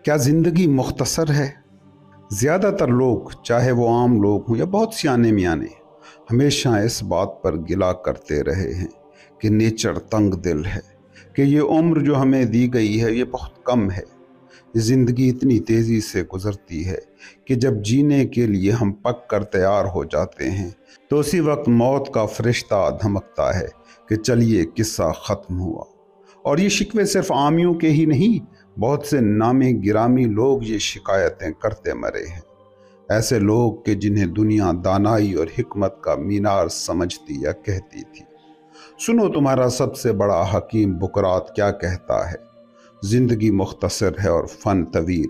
کیا زندگی مختصر ہے؟ زیادہ تر لوگ، چاہے وہ عام لوگ ہوں یا بہت سیانے میانے، ہمیشہ اس بات پر گلا کرتے رہے ہیں کہ نیچر تنگ دل ہے، کہ یہ عمر جو ہمیں دی گئی ہے یہ بہت کم ہے۔ یہ زندگی اتنی تیزی سے گزرتی ہے کہ جب جینے کے لیے ہم پک کر تیار ہو جاتے ہیں تو اسی وقت موت کا فرشتہ دھمکتا ہے کہ چلیے قصہ ختم ہوا۔ اور یہ شکوے صرف عامیوں کے ہی نہیں، بہت سے نامی گرامی لوگ یہ شکایتیں کرتے مرے ہیں۔ ایسے لوگ کہ جنہیں دنیا دانائی اور حکمت کا مینار سمجھتی یا کہتی تھی۔ سنو تمہارا سب سے بڑا حکیم بقراط کیا کہتا ہے: زندگی مختصر ہے اور فن طویل۔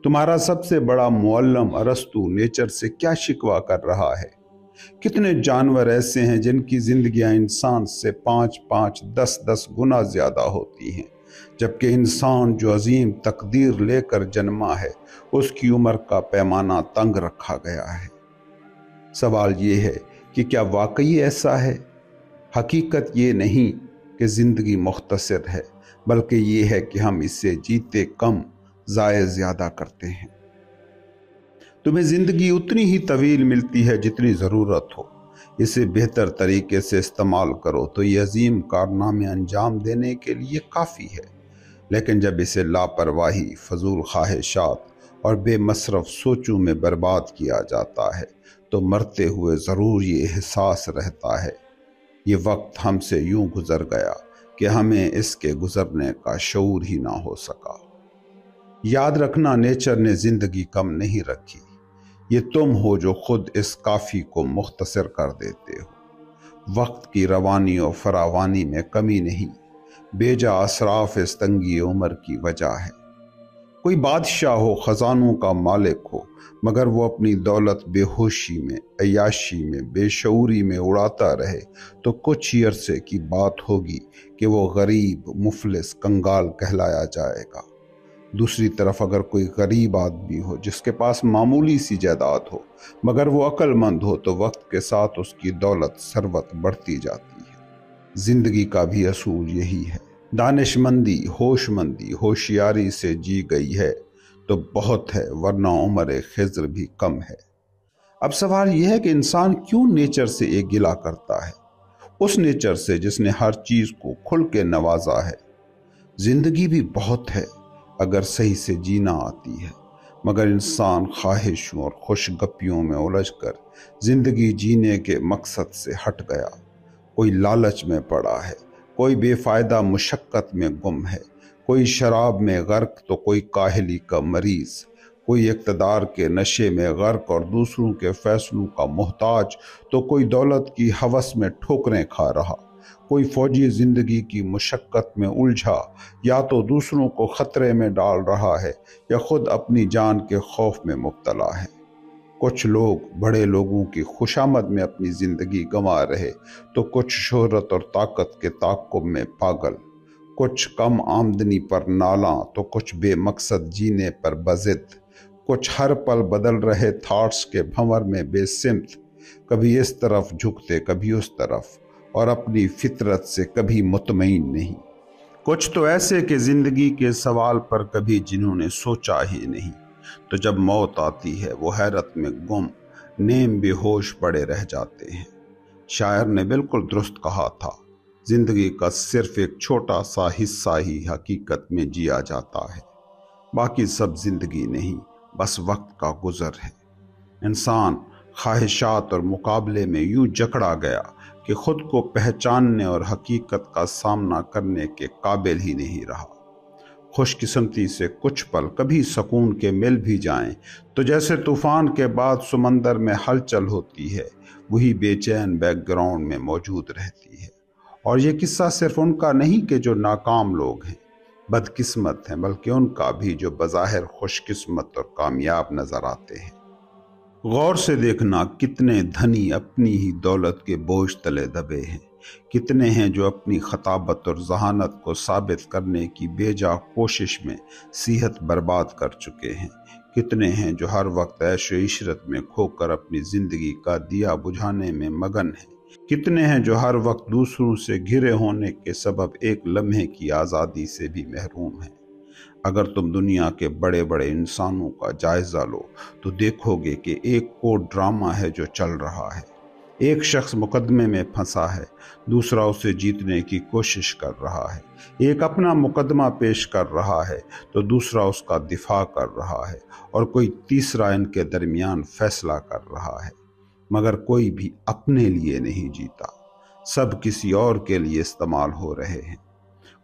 تمہارا سب سے بڑا معلم ارسطو نیچر سے کیا شکوہ کر رہا ہے: کتنے جانور ایسے ہیں جن کی زندگیاں انسان سے 5 10 گنا زیادہ ہوتی ہیں، جبکہ انسان جو عظیم تقدیر لے کر جنما ہے اس کی عمر کا پیمانہ تنگ رکھا گیا ہے۔ سوال یہ ہے کہ کیا واقعی ایسا ہے؟ حقیقت یہ نہیں کہ زندگی مختصر ہے، بلکہ یہ ہے کہ ہم اسے جیتے کم، ضائع زیادہ کرتے ہیں۔ تمہیں زندگی اتنی ہی طویل ملتی ہے جتنی ضرورت ہو۔ اسے بہتر طریقے سے استعمال کرو تو یہ عظیم کارنامے انجام دینے کے لیے کافی ہے، لیکن جب اسے لاپرواہی، فضول خواہشات اور بے مصرف سوچوں میں برباد کیا جاتا ہے تو مرتے ہوئے ضرور یہ احساس رہتا ہے یہ وقت ہم سے یوں گزر گیا کہ ہمیں اس کے گزرنے کا شعور ہی نہ ہو سکا۔ یاد رکھنا، نیچر نے زندگی کم نہیں رکھی، یہ تم ہو جو خود اس کافی کو مختصر کر دیتے ہو۔ وقت کی روانی اور فراوانی میں کمی نہیں، بیجا اسراف اس تنگی عمر کی وجہ ہے۔ کوئی بادشاہ ہو، خزانوں کا مالک ہو، مگر وہ اپنی دولت بے ہوشی میں، عیاشی میں، بے شعوری میں اڑاتا رہے تو کچھ ہی عرصے کی بات ہوگی کہ وہ غریب، مفلس، کنگال کہلایا جائے گا۔ دوسری طرف اگر کوئی غریب آدمی ہو جس کے پاس معمولی سی جائیداد ہو مگر وہ عقل مند ہو تو وقت کے ساتھ اس کی دولت، ثروت بڑھتی جاتی ہے۔ زندگی کا بھی اصول یہی ہے۔ دانش مندی، ہوش مندی، ہوشیاری سے جی گئی ہے تو بہت ہے، ورنہ عمر خضر بھی کم ہے۔ اب سوال یہ ہے کہ انسان کیوں نیچر سے ایک گلا کرتا ہے، اس نیچر سے جس نے ہر چیز کو کھل کے نوازا ہے۔ زندگی بھی بہت ہے اگر صحیح سے جینا آتی ہے، مگر انسان خواہشوں اور خوش گپیوں میں الجھ کر زندگی جینے کے مقصد سے ہٹ گیا۔ کوئی لالچ میں پڑا ہے، کوئی بے فائدہ مشقت میں گم ہے، کوئی شراب میں غرق تو کوئی کاہلی کا مریض، کوئی اقتدار کے نشے میں غرق اور دوسروں کے فیصلوں کا محتاج تو کوئی دولت کی ہوس میں ٹھوکریں کھا رہا، کوئی فوجی زندگی کی مشقت میں الجھا یا تو دوسروں کو خطرے میں ڈال رہا ہے یا خود اپنی جان کے خوف میں مبتلا ہے۔ کچھ لوگ بڑے لوگوں کی خوشامد میں اپنی زندگی گنوا رہے تو کچھ شہرت اور طاقت کے تعاقب میں پاگل، کچھ کم آمدنی پر نالاں تو کچھ بے مقصد جینے پر بضد، کچھ ہر پل بدل رہے تھاٹس کے بھنور میں بے سمت، کبھی اس طرف جھکتے کبھی اس طرف، اور اپنی فطرت سے کبھی مطمئن نہیں۔ کچھ تو ایسے کہ زندگی کے سوال پر کبھی جنہوں نے سوچا ہی نہیں، تو جب موت آتی ہے وہ حیرت میں گم، نیم بے ہوش پڑے رہ جاتے ہیں۔ شاعر نے بالکل درست کہا تھا، زندگی کا صرف ایک چھوٹا سا حصہ ہی حقیقت میں جیا جاتا ہے، باقی سب زندگی نہیں، بس وقت کا گزر ہے۔ انسان خواہشات اور مقابلے میں یوں جکڑا گیا کہ خود کو پہچاننے اور حقیقت کا سامنا کرنے کے قابل ہی نہیں رہا۔ خوش قسمتی سے کچھ پل کبھی سکون کے مل بھی جائیں تو جیسے طوفان کے بعد سمندر میں ہلچل ہوتی ہے، وہی بے چین بیک گراؤنڈ میں موجود رہتی ہے۔ اور یہ قصہ صرف ان کا نہیں کہ جو ناکام لوگ ہیں، بدقسمت ہیں، بلکہ ان کا بھی جو بظاہر خوش قسمت اور کامیاب نظر آتے ہیں۔ غور سے دیکھنا، کتنے دھنی اپنی ہی دولت کے بوجھ تلے دبے ہیں، کتنے ہیں جو اپنی خطابت اور ذہانت کو ثابت کرنے کی بیجا کوشش میں صحت برباد کر چکے ہیں، کتنے ہیں جو ہر وقت عیش و عشرت میں کھو کر اپنی زندگی کا دیا بجھانے میں مگن ہیں، کتنے ہیں جو ہر وقت دوسروں سے گھرے ہونے کے سبب ایک لمحے کی آزادی سے بھی محروم ہیں۔ اگر تم دنیا کے بڑے بڑے انسانوں کا جائزہ لو تو دیکھو گے کہ ایک کورٹ ڈرامہ ہے جو چل رہا ہے۔ ایک شخص مقدمے میں پھنسا ہے، دوسرا اسے جیتنے کی کوشش کر رہا ہے۔ ایک اپنا مقدمہ پیش کر رہا ہے تو دوسرا اس کا دفاع کر رہا ہے، اور کوئی تیسرا ان کے درمیان فیصلہ کر رہا ہے، مگر کوئی بھی اپنے لیے نہیں جیتا، سب کسی اور کے لیے استعمال ہو رہے ہیں۔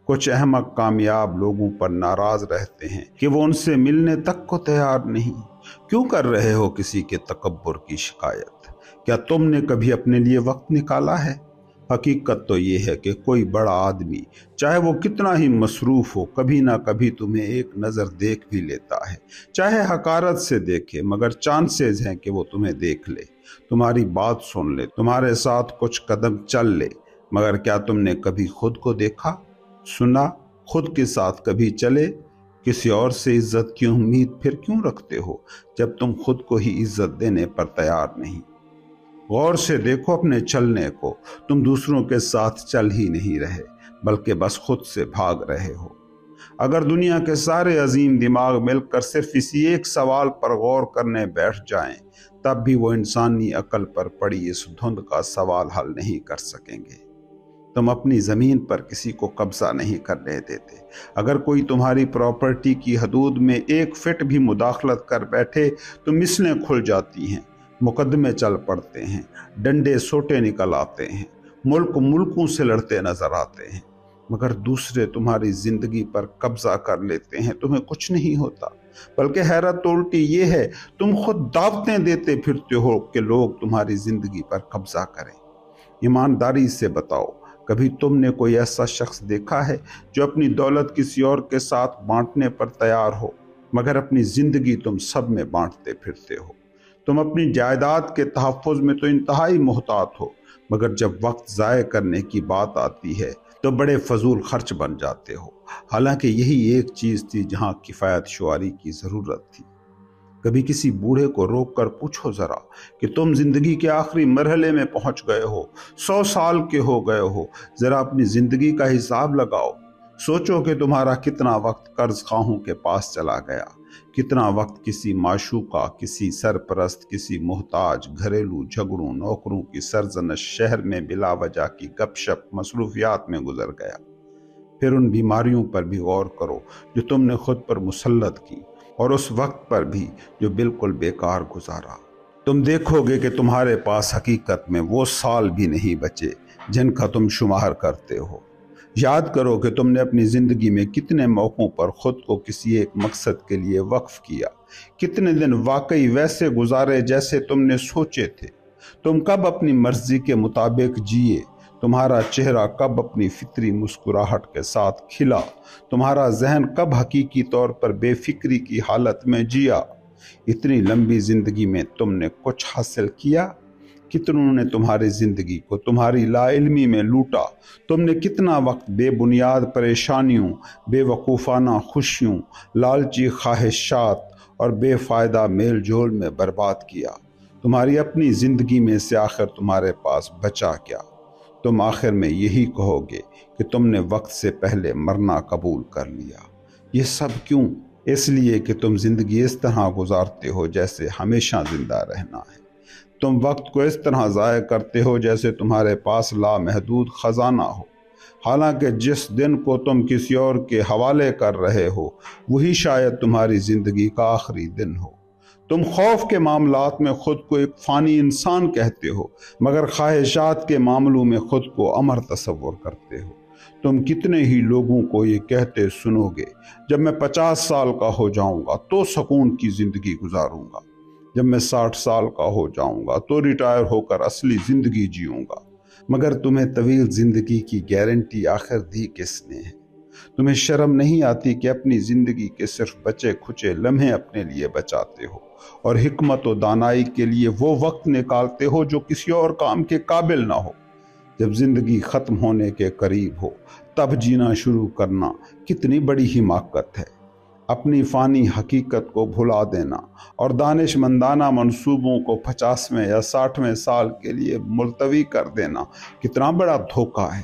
کچھ احمق کامیاب لوگوں پر ناراض رہتے ہیں کہ وہ ان سے ملنے تک کو تیار نہیں۔ کیوں کر رہے ہو کسی کے تکبر کی شکایت؟ کیا تم نے کبھی اپنے لیے وقت نکالا ہے؟ حقیقت تو یہ ہے کہ کوئی بڑا آدمی چاہے وہ کتنا ہی مصروف ہو، کبھی نہ کبھی تمہیں ایک نظر دیکھ بھی لیتا ہے، چاہے حقارت سے دیکھے، مگر چانسز ہیں کہ وہ تمہیں دیکھ لے، تمہاری بات سن لے، تمہارے ساتھ کچھ قدم چل لے۔ مگر کیا تم نے کبھی خود کو دیکھا، سنا؟ خود کے ساتھ کبھی چلے؟ کسی اور سے عزت کی امید پھر کیوں رکھتے ہو جب تم خود کو ہی عزت دینے پر تیار نہیں؟ غور سے دیکھو اپنے چلنے کو، تم دوسروں کے ساتھ چل ہی نہیں رہے بلکہ بس خود سے بھاگ رہے ہو۔ اگر دنیا کے سارے عظیم دماغ مل کر صرف اسی ایک سوال پر غور کرنے بیٹھ جائیں، تب بھی وہ انسانی عقل پر پڑی اس دھند کا سوال حل نہیں کر سکیں گے۔ تم اپنی زمین پر کسی کو قبضہ نہیں کرنے دیتے۔ اگر کوئی تمہاری پراپرٹی کی حدود میں 1 فٹ بھی مداخلت کر بیٹھے تو مثلیں کھل جاتی ہیں، مقدمے چل پڑتے ہیں، ڈنڈے سوٹے نکل آتے ہیں، ملک ملکوں سے لڑتے نظر آتے ہیں، مگر دوسرے تمہاری زندگی پر قبضہ کر لیتے ہیں، تمہیں کچھ نہیں ہوتا۔ بلکہ حیرت تو الٹی یہ ہے، تم خود دعوتیں دیتے پھرتے ہو کہ لوگ تمہاری زندگی پر قبضہ کریں۔ ایمانداری سے بتاؤ، کبھی تم نے کوئی ایسا شخص دیکھا ہے جو اپنی دولت کسی اور کے ساتھ بانٹنے پر تیار ہو، مگر اپنی زندگی تم سب میں بانٹتے پھرتے ہو؟ تم اپنی جائیداد کے تحفظ میں تو انتہائی محتاط ہو، مگر جب وقت ضائع کرنے کی بات آتی ہے تو بڑے فضول خرچ بن جاتے ہو، حالانکہ یہی ایک چیز تھی جہاں کفایت شعاری کی ضرورت تھی۔ کبھی کسی بوڑھے کو روک کر پوچھو ذرا کہ تم زندگی کے آخری مرحلے میں پہنچ گئے ہو، 100 سال کے ہو گئے ہو، ذرا اپنی زندگی کا حساب لگاؤ۔ سوچو کہ تمہارا کتنا وقت قرض خواہوں کے پاس چلا گیا، کتنا وقت کسی معشوقہ، کسی سرپرست، کسی محتاج، گھریلو جھگڑوں، نوکروں کی سرزنش، شہر میں بلا وجہ کی گپ شپ، مصروفیات میں گزر گیا۔ پھر ان بیماریوں پر بھی غور کرو جو تم نے خود پر مسلط کی، اور اس وقت پر بھی جو بالکل بیکار گزارا۔ تم دیکھو گے کہ تمہارے پاس حقیقت میں وہ سال بھی نہیں بچے جن کا تم شمار کرتے ہو۔ یاد کرو کہ تم نے اپنی زندگی میں کتنے موقعوں پر خود کو کسی ایک مقصد کے لیے وقف کیا، کتنے دن واقعی ویسے گزارے جیسے تم نے سوچے تھے، تم کب اپنی مرضی کے مطابق جیے، تمہارا چہرہ کب اپنی فطری مسکراہٹ کے ساتھ کھلا، تمہارا ذہن کب حقیقی طور پر بے فکری کی حالت میں جیا۔ اتنی لمبی زندگی میں تم نے کچھ حاصل کیا؟ کتنوں نے تمہاری زندگی کو تمہاری لا علمی میں لوٹا؟ تم نے کتنا وقت بے بنیاد پریشانیوں، بے وقوفانہ خوشیوں، لالچی خواہشات اور بے فائدہ میل جول میں برباد کیا؟ تمہاری اپنی زندگی میں سے آخر تمہارے پاس بچا کیا؟ تم آخر میں یہی کہو گے کہ تم نے وقت سے پہلے مرنا قبول کر لیا۔ یہ سب کیوں؟ اس لیے کہ تم زندگی اس طرح گزارتے ہو جیسے ہمیشہ زندہ رہنا ہے۔ تم وقت کو اس طرح ضائع کرتے ہو جیسے تمہارے پاس لامحدود خزانہ ہو، حالانکہ جس دن کو تم کسی اور کے حوالے کر رہے ہو وہی شاید تمہاری زندگی کا آخری دن ہو۔ تم خوف کے معاملات میں خود کو ایک فانی انسان کہتے ہو، مگر خواہشات کے معاملوں میں خود کو امر تصور کرتے ہو۔ تم کتنے ہی لوگوں کو یہ کہتے سنو گے، جب میں 50 سال کا ہو جاؤں گا تو سکون کی زندگی گزاروں گا، جب میں 60 سال کا ہو جاؤں گا تو ریٹائر ہو کر اصلی زندگی جیوں گا۔ مگر تمہیں طویل زندگی کی گارنٹی آخر دی کس نے ہے؟ تمہیں شرم نہیں آتی کہ اپنی زندگی کے صرف بچے کھچے لمحے اپنے لیے بچاتے ہو، اور حکمت و دانائی کے لیے وہ وقت نکالتے ہو جو کسی اور کام کے قابل نہ ہو؟ جب زندگی ختم ہونے کے قریب ہو تب جینا شروع کرنا کتنی بڑی حماقت ہے۔ اپنی فانی حقیقت کو بھلا دینا اور دانش مندانہ منصوبوں کو 50ویں یا 60ویں سال کے لیے ملتوی کر دینا کتنا بڑا دھوکہ ہے۔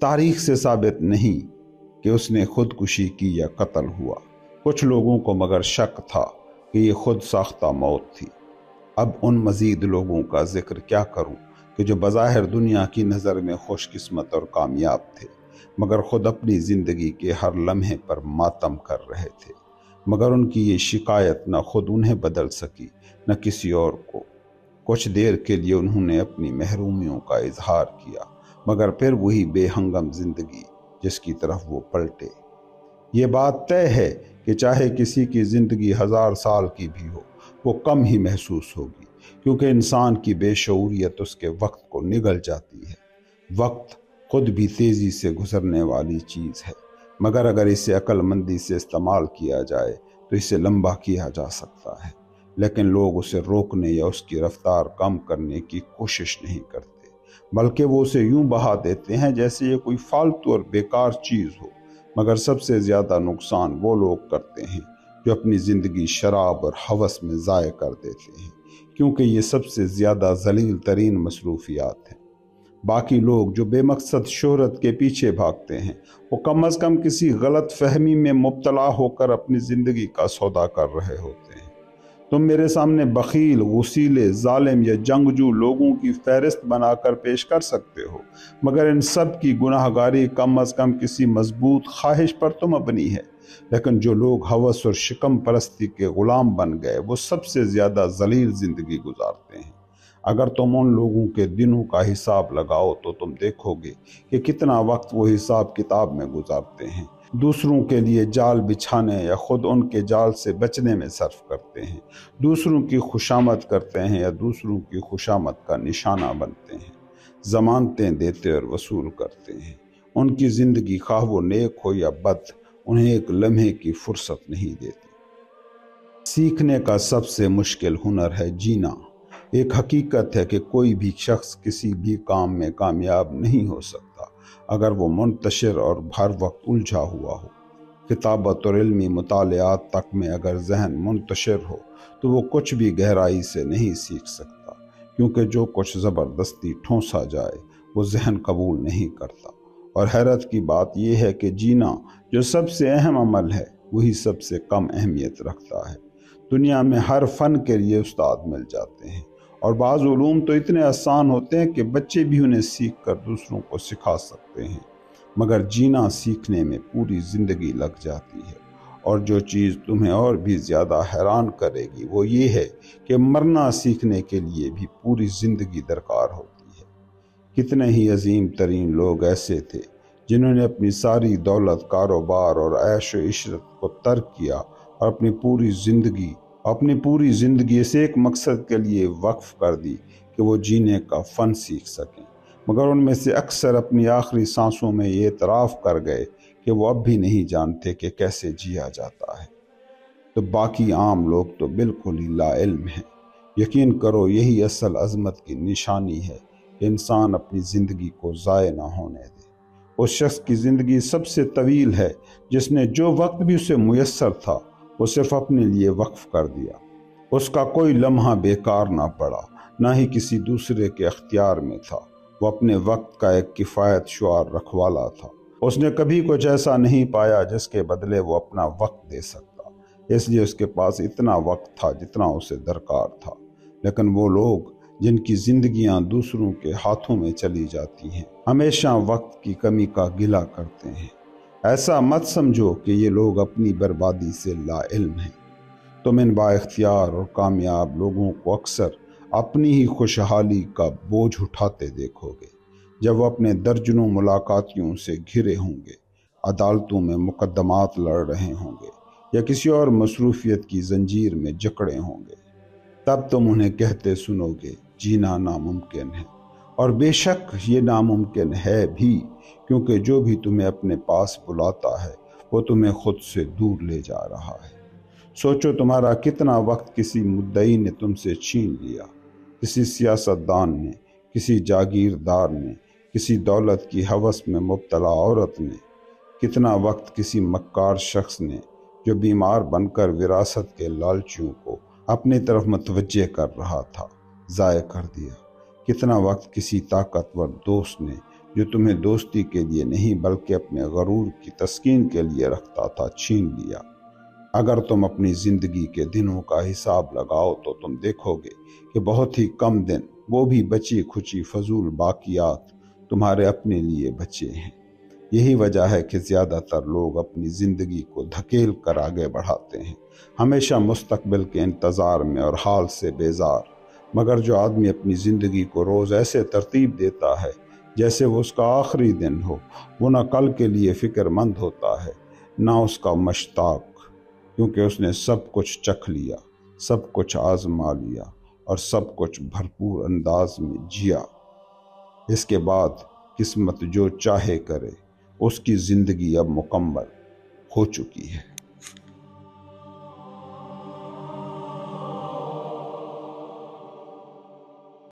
تاریخ سے ثابت نہیں کہ اس نے خودکشی کی یا قتل ہوا۔ کچھ لوگوں کو مگر شک تھا کہ یہ خود ساختہ موت تھی۔ اب ان مزید لوگوں کا ذکر کیا کروں کہ جو بظاہر دنیا کی نظر میں خوش قسمت اور کامیاب تھے، مگر خود اپنی زندگی کے ہر لمحے پر ماتم کر رہے تھے۔ مگر ان کی یہ شکایت نہ خود انہیں بدل سکی نہ کسی اور کو۔ کچھ دیر کے لیے انہوں نے اپنی محرومیوں کا اظہار کیا، مگر پھر وہی بے ہنگم زندگی جس کی طرف وہ پلٹے۔ یہ بات طے ہے کہ چاہے کسی کی زندگی 1000 سال کی بھی ہو، وہ کم ہی محسوس ہوگی، کیونکہ انسان کی بے شعوریت اس کے وقت کو نگل جاتی ہے۔ وقت خود بھی تیزی سے گزرنے والی چیز ہے، مگر اگر اسے عقل مندی سے استعمال کیا جائے تو اسے لمبا کیا جا سکتا ہے، لیکن لوگ اسے روکنے یا اس کی رفتار کم کرنے کی کوشش نہیں کرتے، بلکہ وہ اسے یوں بہا دیتے ہیں جیسے یہ کوئی فالتو اور بیکار چیز ہو۔ مگر سب سے زیادہ نقصان وہ لوگ کرتے ہیں جو اپنی زندگی شراب اور ہوس میں ضائع کر دیتے ہیں، کیونکہ یہ سب سے زیادہ ذلیل ترین مصروفیات ہیں۔ باقی لوگ جو بے مقصد شہرت کے پیچھے بھاگتے ہیں، وہ کم از کم کسی غلط فہمی میں مبتلا ہو کر اپنی زندگی کا سودا کر رہے ہوتے ہیں۔ تم میرے سامنے بخیل، غصیلے، ظالم یا جنگجو لوگوں کی فہرست بنا کر پیش کر سکتے ہو، مگر ان سب کی گناہ گاری کم از کم کسی مضبوط خواہش پر تو مبنی ہے۔ لیکن جو لوگ ہوس اور شکم پرستی کے غلام بن گئے، وہ سب سے زیادہ ذلیل زندگی گزارتے ہیں۔ اگر تم ان لوگوں کے دنوں کا حساب لگاؤ تو تم دیکھو گے کہ کتنا وقت وہ حساب کتاب میں گزارتے ہیں، دوسروں کے لیے جال بچھانے یا خود ان کے جال سے بچنے میں صرف کرتے ہیں، دوسروں کی خوشامد کرتے ہیں یا دوسروں کی خوشامد کا نشانہ بنتے ہیں، ضمانتیں دیتے اور وصول کرتے ہیں۔ ان کی زندگی خواہ وہ نیک ہو یا بد، انہیں ایک لمحے کی فرصت نہیں دیتی۔ سیکھنے کا سب سے مشکل ہنر ہے جینا۔ ایک حقیقت ہے کہ کوئی بھی شخص کسی بھی کام میں کامیاب نہیں ہو سکتا اگر وہ منتشر اور ہر وقت الجھا ہوا ہو۔ کتابت اور علمی مطالعات تک میں اگر ذہن منتشر ہو تو وہ کچھ بھی گہرائی سے نہیں سیکھ سکتا، کیونکہ جو کچھ زبردستی ٹھونسا جائے وہ ذہن قبول نہیں کرتا۔ اور حیرت کی بات یہ ہے کہ جینا جو سب سے اہم عمل ہے، وہی سب سے کم اہمیت رکھتا ہے۔ دنیا میں ہر فن کے لیے استاد مل جاتے ہیں، اور بعض علوم تو اتنے آسان ہوتے ہیں کہ بچے بھی انہیں سیکھ کر دوسروں کو سکھا سکتے ہیں، مگر جینا سیکھنے میں پوری زندگی لگ جاتی ہے۔ اور جو چیز تمہیں اور بھی زیادہ حیران کرے گی وہ یہ ہے کہ مرنا سیکھنے کے لیے بھی پوری زندگی درکار ہوتی ہے۔ کتنے ہی عظیم ترین لوگ ایسے تھے جنہوں نے اپنی ساری دولت، کاروبار اور عیش و عشرت کو ترک کیا اور اپنی پوری زندگی اس ایک مقصد کے لیے وقف کر دی کہ وہ جینے کا فن سیکھ سکیں، مگر ان میں سے اکثر اپنی آخری سانسوں میں یہ اعتراف کر گئے کہ وہ اب بھی نہیں جانتے کہ کیسے جیا جاتا ہے۔ تو باقی عام لوگ تو بالکل ہی لا علم ہیں۔ یقین کرو یہی اصل عظمت کی نشانی ہے کہ انسان اپنی زندگی کو ضائع نہ ہونے دے۔ اس شخص کی زندگی سب سے طویل ہے جس نے جو وقت بھی اسے میسر تھا وہ صرف اپنے لیے وقف کر دیا۔ اس کا کوئی لمحہ بیکار نہ پڑا، نہ ہی کسی دوسرے کے اختیار میں تھا۔ وہ اپنے وقت کا ایک کفایت شعار رکھوالا تھا۔ اس نے کبھی کچھ ایسا نہیں پایا جس کے بدلے وہ اپنا وقت دے سکتا، اس لیے اس کے پاس اتنا وقت تھا جتنا اسے درکار تھا۔ لیکن وہ لوگ جن کی زندگیاں دوسروں کے ہاتھوں میں چلی جاتی ہیں، ہمیشہ وقت کی کمی کا گلہ کرتے ہیں۔ ایسا مت سمجھو کہ یہ لوگ اپنی بربادی سے لا علم ہیں۔ تم ان با اختیار اور کامیاب لوگوں کو اکثر اپنی ہی خوشحالی کا بوجھ اٹھاتے دیکھو گے، جب وہ اپنے درجنوں ملاقاتیوں سے گھرے ہوں گے، عدالتوں میں مقدمات لڑ رہے ہوں گے یا کسی اور مصروفیت کی زنجیر میں جکڑے ہوں گے۔ تب تم انہیں کہتے سنو گے جینا ناممکن ہے، اور بے شک یہ ناممکن ہے بھی، کیونکہ جو بھی تمہیں اپنے پاس بلاتا ہے وہ تمہیں خود سے دور لے جا رہا ہے۔ سوچو تمہارا کتنا وقت کسی مدعی نے تم سے چھین لیا، کسی سیاستدان نے، کسی جاگیردار نے، کسی دولت کی ہوس میں مبتلا عورت نے، کتنا وقت کسی مکار شخص نے جو بیمار بن کر وراثت کے لالچیوں کو اپنی طرف متوجہ کر رہا تھا ضائع کر دیا۔ کتنا وقت کسی طاقتور دوست نے جو تمہیں دوستی کے لیے نہیں بلکہ اپنے غرور کی تسکین کے لیے رکھتا تھا چھین لیا۔ اگر تم اپنی زندگی کے دنوں کا حساب لگاؤ تو تم دیکھو گے کہ بہت ہی کم دن، وہ بھی بچی کھچی فضول باقیات، تمہارے اپنے لیے بچے ہیں۔ یہی وجہ ہے کہ زیادہ تر لوگ اپنی زندگی کو دھکیل کر آگے بڑھاتے ہیں، ہمیشہ مستقبل کے انتظار میں اور حال سے بیزار۔ مگر جو آدمی اپنی زندگی کو روز ایسے ترتیب دیتا ہے جیسے وہ اس کا آخری دن ہو، وہ نہ کل کے لیے فکر مند ہوتا ہے نہ اس کا مشتاق، کیونکہ اس نے سب کچھ چکھ لیا، سب کچھ آزما لیا اور سب کچھ بھرپور انداز میں جیا۔ اس کے بعد قسمت جو چاہے کرے، اس کی زندگی اب مکمل ہو چکی ہے۔